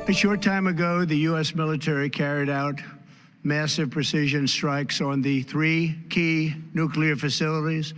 A short time ago, the U.S. military carried out massive precision strikes on the 3 key nuclear facilities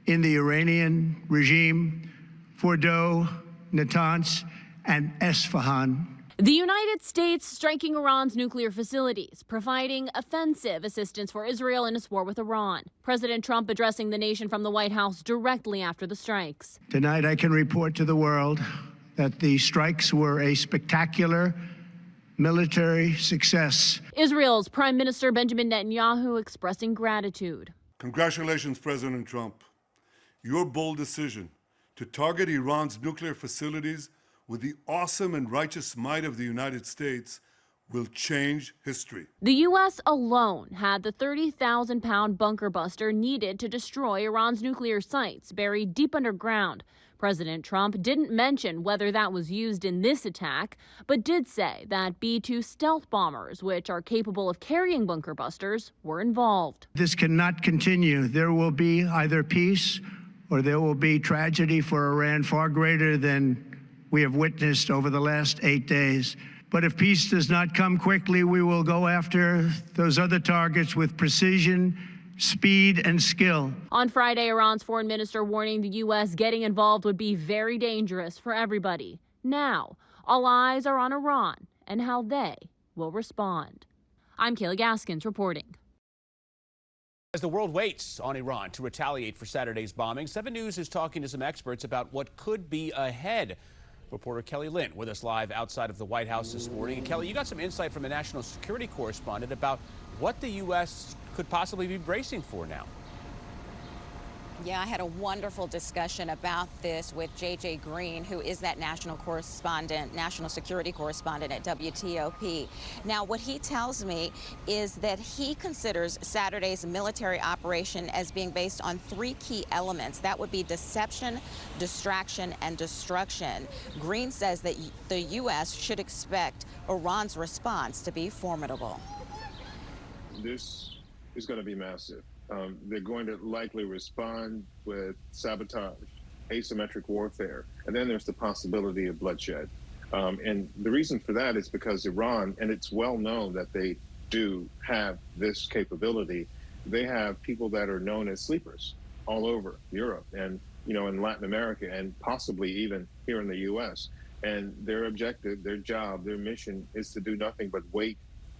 in the Iranian regime, Fordow, Natanz, and Esfahan. The United States striking Iran's nuclear facilities, providing offensive assistance for Israel in its war with Iran. President Trump addressing the nation from the White House directly after the strikes. Tonight, I can report to the world that the strikes were a spectacular military success. Israel's Prime Minister Benjamin Netanyahu expressing gratitude. Congratulations, President Trump. Your bold decision to target Iran's nuclear facilities with the awesome and righteous might of the United States will change history. The U.S. alone had the 30,000-pound bunker buster needed to destroy Iran's nuclear sites buried deep underground. President Trump didn't mention whether that was used in this attack, but did say that B-2 stealth bombers, which are capable of carrying bunker busters, were involved. This cannot continue. There will be either peace or there will be tragedy for Iran far greater than we have witnessed over the last 8 days. But if peace does not come quickly, we will go after those other targets with precision, speed, and skill. On Friday, Iran's foreign minister warning the U.S. getting involved would be very dangerous for everybody. Now, all eyes are on Iran and how they will respond. I'm Kayla Gaskins reporting. As the world waits on Iran to retaliate for Saturday's bombing, 7 News is talking to some experts about what could be ahead. Reporter Kelly Lynn with us live outside of the White House this morning. And Kelly, you got some insight from a national security correspondent about what the U.S. could possibly be bracing for now. Yeah, I had a wonderful discussion about this with J.J. Green, who is that national security correspondent at WTOP. Now, what he tells me is that he considers Saturday's military operation as being based on 3 key elements. That would be deception, distraction, and destruction. Green says that the U.S. should expect Iran's response to be formidable. This is going to be massive. They're going to likely respond with sabotage, asymmetric warfare, and then there's the possibility of bloodshed. And the reason for that is because Iran, and it's well known that they do have this capability, they have people that are known as sleepers all over Europe and, in Latin America and possibly even here in the U.S. And their objective, their job, their mission is to do nothing but wait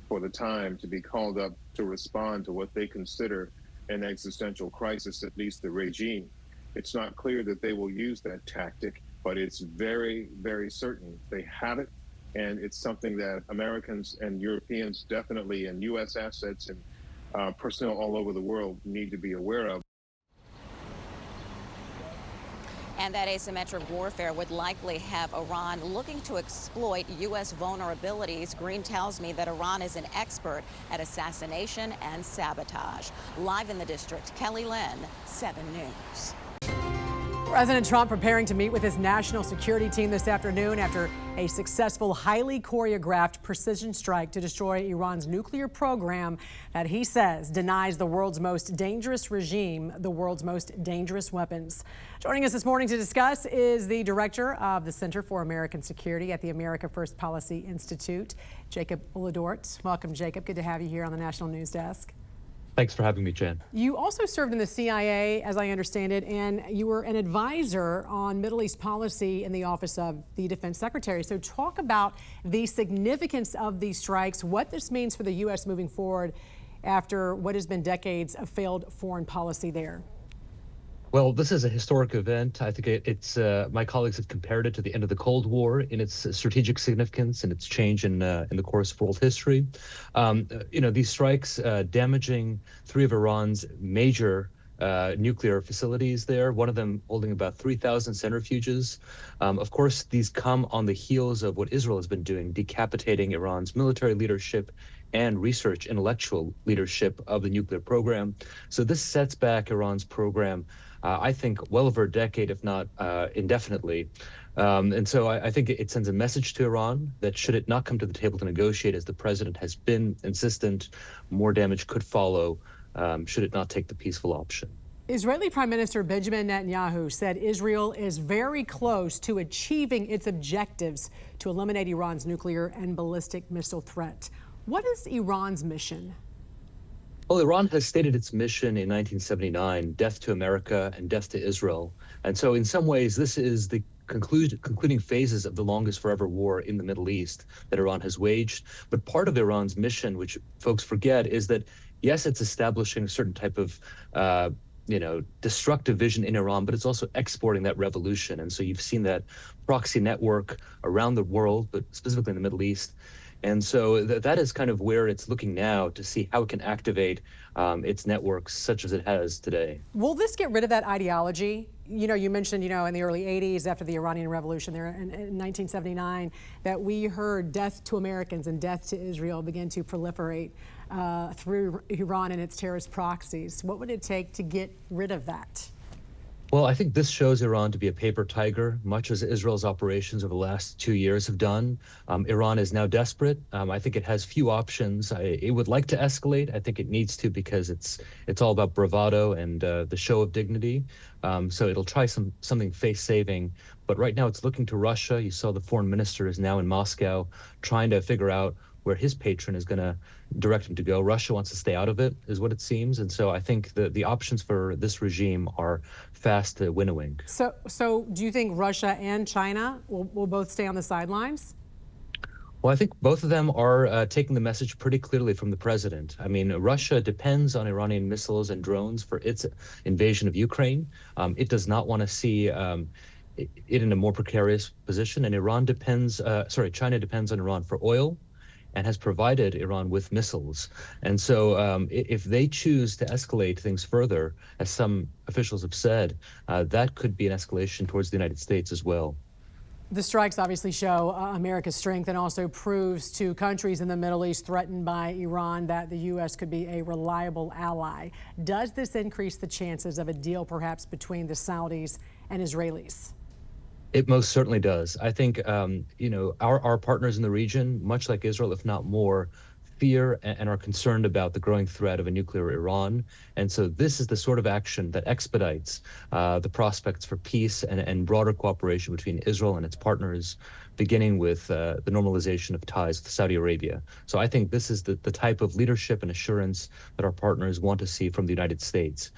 for the time to be called up to respond to what they consider an existential crisis, at least the regime. It's not clear that they will use that tactic, but it's very, very certain they have it. And it's something that Americans and Europeans definitely, and U.S. assets and personnel all over the world need to be aware of. And that asymmetric warfare would likely have Iran looking to exploit U.S. vulnerabilities. Green tells me that Iran is an expert at assassination and sabotage. Live in the district, Kelly Lynn, 7 News. President Trump preparing to meet with his national security team this afternoon after a successful, highly choreographed precision strike to destroy Iran's nuclear program that he says denies the world's most dangerous regime the world's most dangerous weapons. Joining us this morning to discuss is the director of the Center for American Security at the America First Policy Institute, Jacob Olort. Welcome, Jacob. Good to have you here on the National News Desk. Thanks for having me, Jen. You also served in the CIA, as I understand it, and you were an advisor on Middle East policy in the Office of the Defense Secretary. So talk about the significance of these strikes, what this means for the U.S. moving forward after what has been decades of failed foreign policy there. Well, this is a historic event. I think it's my colleagues have compared it to the end of the Cold War in its strategic significance and its change in the course of world history. These strikes damaging 3 of Iran's major nuclear facilities there, one of them holding about 3,000 centrifuges. Of course, these come on the heels of what Israel has been doing, decapitating Iran's military leadership and research intellectual leadership of the nuclear program. So this sets back Iran's program, I think, well over a decade, if not indefinitely. And so I think it sends a message to Iran that should it not come to the table to negotiate, as the president has been insistent, more damage could follow should it not take the peaceful option. Israeli Prime Minister Benjamin Netanyahu said Israel is very close to achieving its objectives to eliminate Iran's nuclear and ballistic missile threat. What is Iran's mission? Well, Iran has stated its mission in 1979, death to America and death to Israel. And so in some ways, this is the concluding phases of the longest forever war in the Middle East that Iran has waged. But part of Iran's mission, which folks forget, is that, yes, it's establishing a certain type of destructive vision in Iran, but it's also exporting that revolution. And so you've seen that proxy network around the world, but specifically in the Middle East. And so that is kind of where it's looking now to see how it can activate its networks such as it has today. Will this get rid of that ideology? You mentioned, in the early 80s after the Iranian Revolution there in 1979, that we heard death to Americans and death to Israel begin to proliferate through Iran and its terrorist proxies. What would it take to get rid of that? Well, I think this shows Iran to be a paper tiger, much as Israel's operations over the last 2 years have done. Iran is now desperate. I think it has few options. It would like to escalate. I think it needs to because it's all about bravado and the show of dignity. So it'll try something face-saving. But right now it's looking to Russia. You saw the foreign minister is now in Moscow trying to figure out where his patron is going to direct him to go. Russia wants to stay out of it, is what it seems. And so I think the options for this regime are fast winnowing. So do you think Russia and China will both stay on the sidelines? Well, I think both of them are taking the message pretty clearly from the president. I mean, Russia depends on Iranian missiles and drones for its invasion of Ukraine. It does not want to see it in a more precarious position. And China depends on Iran for oil and has provided Iran with missiles. And so if they choose to escalate things further, as some officials have said, that could be an escalation towards the United States as well. The strikes obviously show America's strength and also proves to countries in the Middle East threatened by Iran that the U.S. could be a reliable ally. Does this increase the chances of a deal perhaps between the Saudis and Israelis? It most certainly does. I think, our partners in the region, much like Israel, if not more, fear and are concerned about the growing threat of a nuclear Iran. And so this is the sort of action that expedites the prospects for peace and broader cooperation between Israel and its partners, beginning with the normalization of ties with Saudi Arabia. So I think this is the type of leadership and assurance that our partners want to see from the United States.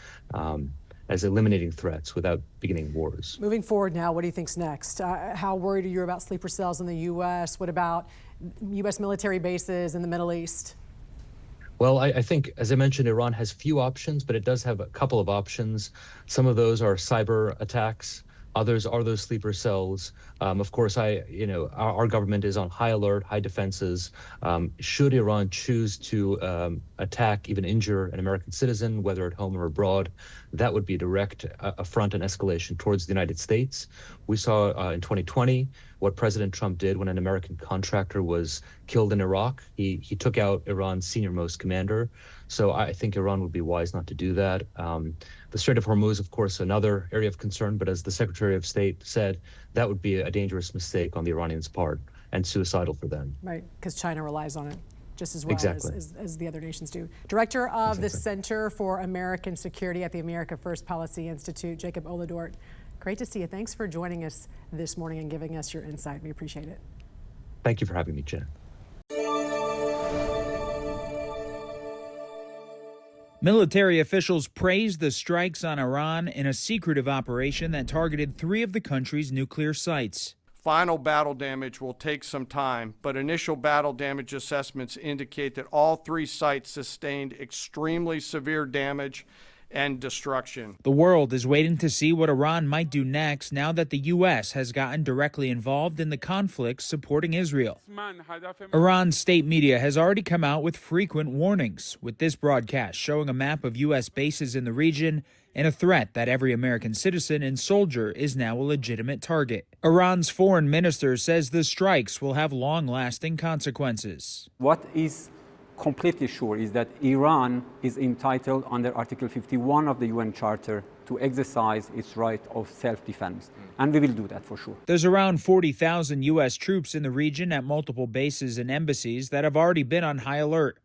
As eliminating threats without beginning wars. Moving forward now, what do you think's next? How worried are you about sleeper cells in the U.S.? What about U.S. military bases in the Middle East? Well, I think, as I mentioned, Iran has few options, but it does have a couple of options. Some of those are cyber attacks. Others are those sleeper cells. Of course, our government is on high alert, high defenses. Should Iran choose to attack, even injure an American citizen, whether at home or abroad, that would be a direct affront and escalation towards the United States. We saw in 2020 what President Trump did when an American contractor was killed in Iraq. He took out Iran's senior-most commander. So I think Iran would be wise not to do that. The Strait of Hormuz, of course, another area of concern, but as the Secretary of State said, that would be a dangerous mistake on the Iranians' part and suicidal for them. Right, because China relies on it just as well exactly. as the other nations do. Director of the Center for American Security at the America First Policy Institute, Jacob Olort. Great to see you. Thanks for joining us this morning and giving us your insight. We appreciate it. Thank you for having me, Jen. Military officials praised the strikes on Iran in a secretive operation that targeted 3 of the country's nuclear sites. Final battle damage will take some time, but initial battle damage assessments indicate that all 3 sites sustained extremely severe damage and destruction. The world is waiting to see what Iran might do next now that the U.S. has gotten directly involved in the conflict supporting Israel. Iran's state media has already come out with frequent warnings, with this broadcast showing a map of U.S. bases in the region and a threat that every American citizen and soldier is now a legitimate target. Iran's foreign minister says the strikes will have long-lasting consequences. What is completely sure is that Iran is entitled under Article 51 of the UN Charter to exercise its right of self-defense. And we will do that for sure. There's around 40,000 U.S. troops in the region at multiple bases and embassies that have already been on high alert.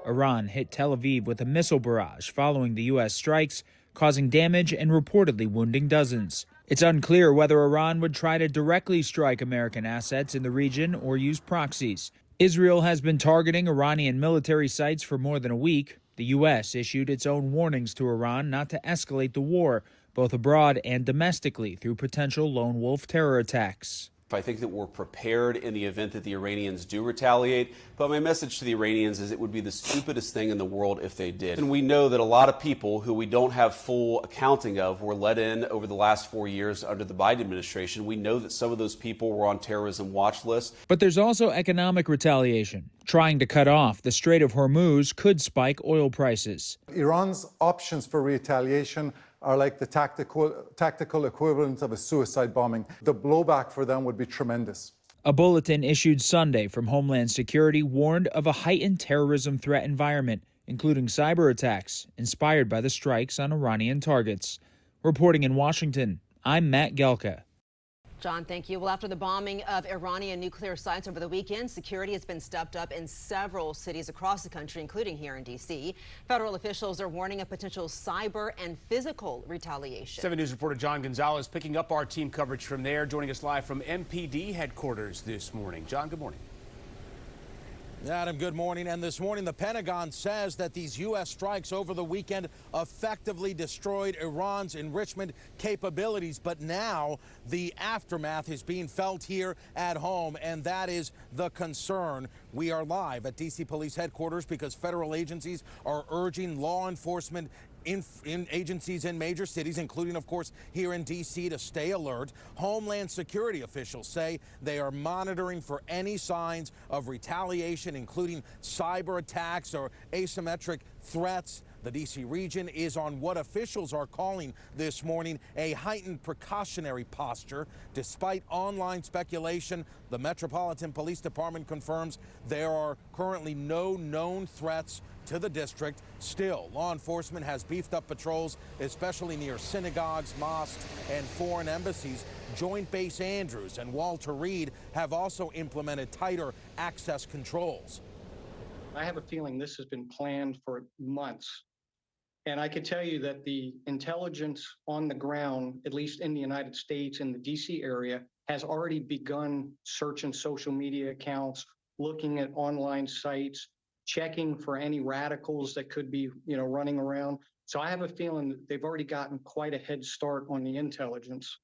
Iran hit Tel Aviv with a missile barrage following the U.S. strikes, causing damage and reportedly wounding dozens. It's unclear whether Iran would try to directly strike American assets in the region or use proxies. Israel has been targeting Iranian military sites for more than a week. The U.S. issued its own warnings to Iran not to escalate the war, both abroad and domestically, through potential lone wolf terror attacks. I think that we're prepared in the event that the Iranians do retaliate, but my message to the Iranians is it would be the stupidest thing in the world if they did. And we know that a lot of people who we don't have full accounting of were let in over the last 4 years under the Biden administration. We know that some of those people were on terrorism watch lists. But there's also economic retaliation. Trying to cut off the Strait of Hormuz could spike oil prices. Iran's options for retaliation are like the tactical equivalent of a suicide bombing. The blowback for them would be tremendous. A bulletin issued Sunday from Homeland Security warned of a heightened terrorism threat environment, including cyber attacks inspired by the strikes on Iranian targets. Reporting in Washington, I'm Matt Gulka. John, thank you. Well, after the bombing of Iranian nuclear sites over the weekend, security has been stepped up in several cities across the country, including here in D.C. Federal officials are warning of potential cyber and physical retaliation. 7 News reporter John Gonzalez picking up our team coverage from there, joining us live from MPD headquarters this morning. John, good morning. Adam, good morning. And this morning, the Pentagon says that these U.S. strikes over the weekend effectively destroyed Iran's enrichment capabilities. But now the aftermath is being felt here at home, and that is the concern. We are live at D.C. Police headquarters because federal agencies are urging law enforcement in agencies in major cities, including, of course, here in D.C., to stay alert. Homeland Security officials say they are monitoring for any signs of retaliation, including cyber attacks or asymmetric threats. The D.C. region is on what officials are calling this morning a heightened precautionary posture. Despite online speculation, the Metropolitan Police Department confirms there are currently no known threats to the district. Still, law enforcement has beefed up patrols, especially near synagogues, mosques, and foreign embassies. Joint Base Andrews and Walter Reed have also implemented tighter access controls. I have a feeling this has been planned for months. And I can tell you that the intelligence on the ground, at least in the United States, in the DC area, has already begun searching social media accounts, looking at online sites, checking for any radicals that could be, running around. So I have a feeling that they've already gotten quite a head start on the intelligence.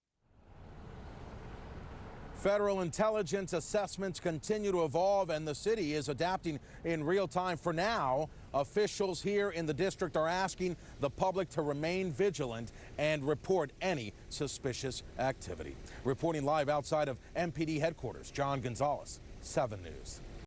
Federal intelligence assessments continue to evolve, and the city is adapting in real time. For now, officials here in the district are asking the public to remain vigilant and report any suspicious activity. Reporting live outside of MPD headquarters, John Gonzalez, 7 News.